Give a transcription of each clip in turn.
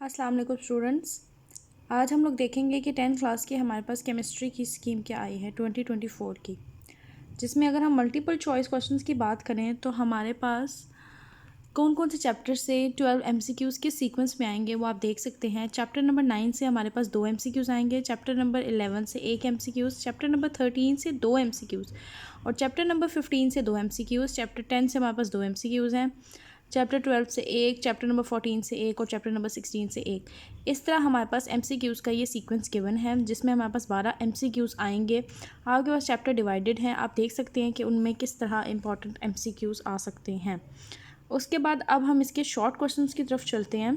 अस्सलाम वालेकुम स्टूडेंट्स। आज हम लोग देखेंगे कि 10th क्लास की हमारे पास केमिस्ट्री की स्कीम क्या आई है 2024 की, जिसमें अगर हम मल्टीपल चॉइस क्वेश्चंस की बात करें तो हमारे पास कौन कौन से चैप्टर से 12 MCQs के सीक्वेंस में आएंगे वो आप देख सकते हैं। चैप्टर नंबर 9 से हमारे पास 2 MCQs आएंगे, चैप्टर नंबर 11 से 1 MCQs, चैप्टर नंबर 13 से 2 MCQs और चैप्टर नंबर 15 से 2 MCQs, चैप्टर 10 से हमारे पास 2 MCQs हैं, चैप्टर 12 से 1, चैप्टर नंबर 14 से 1 और चैप्टर नंबर 16 से 1। इस तरह हमारे पास MCQs का ये सीक्वेंस गिवन है, जिसमें हमारे पास 12 MCQs आएंगे। आपके पास चैप्टर डिवाइडेड हैं, आप देख सकते हैं कि उनमें किस तरह इंपॉर्टेंट MCQs आ सकते हैं। उसके बाद अब हम इसके शॉर्ट क्वेश्चंस की तरफ चलते हैं।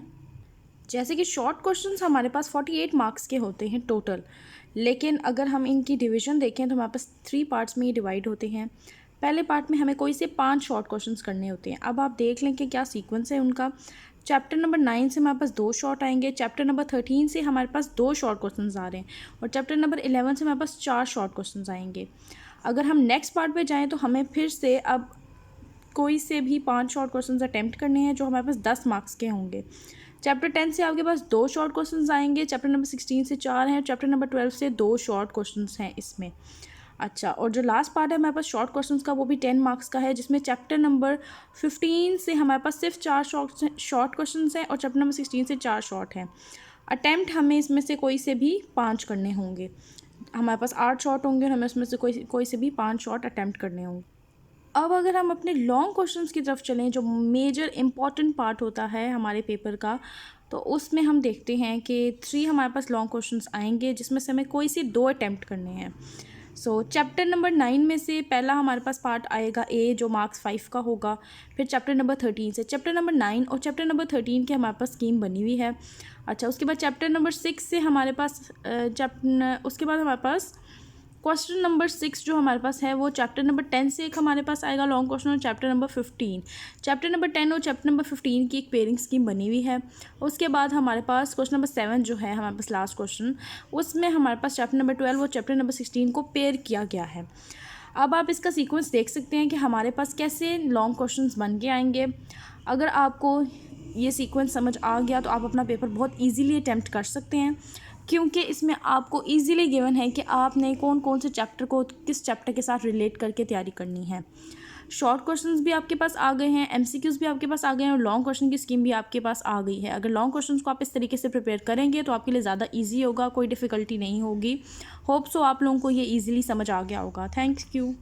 जैसे कि शॉर्ट क्वेश्चंस हमारे पास 48 मार्क्स के होते हैं टोटल, लेकिन अगर हम इनकी डिवीज़न देखें तो हमारे पास 3 पार्ट्स में ये डिवाइड होते हैं। पहले पार्ट में हमें कोई से 5 शॉर्ट क्वेश्चंस करने होते हैं। अब आप देख लें कि क्या सीक्वेंस है उनका। चैप्टर नंबर 9 से हमारे पास 2 शॉर्ट आएंगे, चैप्टर नंबर 13 से हमारे पास 2 शॉर्ट क्वेश्चंस आ रहे हैं और चैप्टर नंबर 11 से हमारे पास 4 शॉर्ट क्वेश्चंस आएंगे। अगर हम नेक्स्ट पार्ट पे जाएँ तो हमें फिर से अब कोई से भी 5 शॉर्ट क्वेश्चंस अटैम्प्ट करने हैं जो हमारे पास 10 मार्क्स के होंगे। चैप्टर 10 से आपके पास 2 शॉर्ट क्वेश्चंस आएंगे, चैप्टर नंबर 16 से 4 हैं, चैप्टर नंबर 12 से 2 शॉर्ट क्वेश्चंस हैं इसमें। अच्छा, और जो लास्ट पार्ट है हमारे पास शॉर्ट क्वेश्चंस का, वो भी 10 मार्क्स का है, जिसमें चैप्टर नंबर 15 से हमारे पास सिर्फ 4 शॉर्ट क्वेश्चंस हैं और चैप्टर नंबर 16 से 4 शॉर्ट हैं। अटैम्प्ट हमें इसमें से कोई से भी 5 करने होंगे। हमारे पास 8 शॉर्ट होंगे और हमें उसमें से कोई से भी 5 शॉर्ट अटैम्प्ट करने होंगे। अब अगर हम अपने लॉन्ग क्वेश्चंस की तरफ चलें, जो मेजर इम्पॉर्टेंट पार्ट होता है हमारे पेपर का, तो उसमें हम देखते हैं कि 3 हमारे पास लॉन्ग क्वेश्चंस आएंगे, जिसमें से हमें कोई से 2 अटैम्प्ट करने हैं। चैप्टर नंबर 9 में से पहला हमारे पास पार्ट आएगा ए, जो मार्क्स 5 का होगा। फिर चैप्टर नंबर 13 से चैप्टर नंबर 9 और चैप्टर नंबर 13 की हमारे पास स्कीम बनी हुई है। अच्छा, उसके बाद चैप्टर नंबर 6 से हमारे पास उसके बाद हमारे पास क्वेश्चन नंबर 6 जो हमारे पास है वो चैप्टर नंबर 10 से एक हमारे पास आएगा लॉन्ग क्वेश्चन, और चैप्टर नंबर 15, चैप्टर नंबर 10 और चैप्टर नंबर 15 की एक पेयरिंग स्कीम बनी हुई है। उसके बाद हमारे पास क्वेश्चन नंबर 7 जो है हमारे पास लास्ट क्वेश्चन, उसमें हमारे पास चैप्टर नंबर 12 और चैप्टर नंबर 16 को पेयर किया गया है। अब आप इसका सीक्वेंस देख सकते हैं कि हमारे पास कैसे लॉन्ग क्वेश्चंस बन के आएंगे। अगर आपको ये सीक्वेंस समझ आ गया तो आप अपना पेपर बहुत ईजीली अटैम्प्ट कर सकते हैं, क्योंकि इसमें आपको इजीली गिवन है कि आपने कौन कौन से चैप्टर को किस चैप्टर के साथ रिलेट करके तैयारी करनी है। शॉर्ट क्वेश्चंस भी आपके पास आ गए हैं, MCQs भी आपके पास आ गए हैं और लॉन्ग क्वेश्चन की स्कीम भी आपके पास आ गई है। अगर लॉन्ग क्वेश्चंस को आप इस तरीके से प्रिपेयर करेंगे तो आपके लिए ज़्यादा ईजी होगा, कोई डिफ़िकल्टी नहीं होगी। होप सो आप लोगों को ये ईजिली समझ आ गया होगा। Thank you.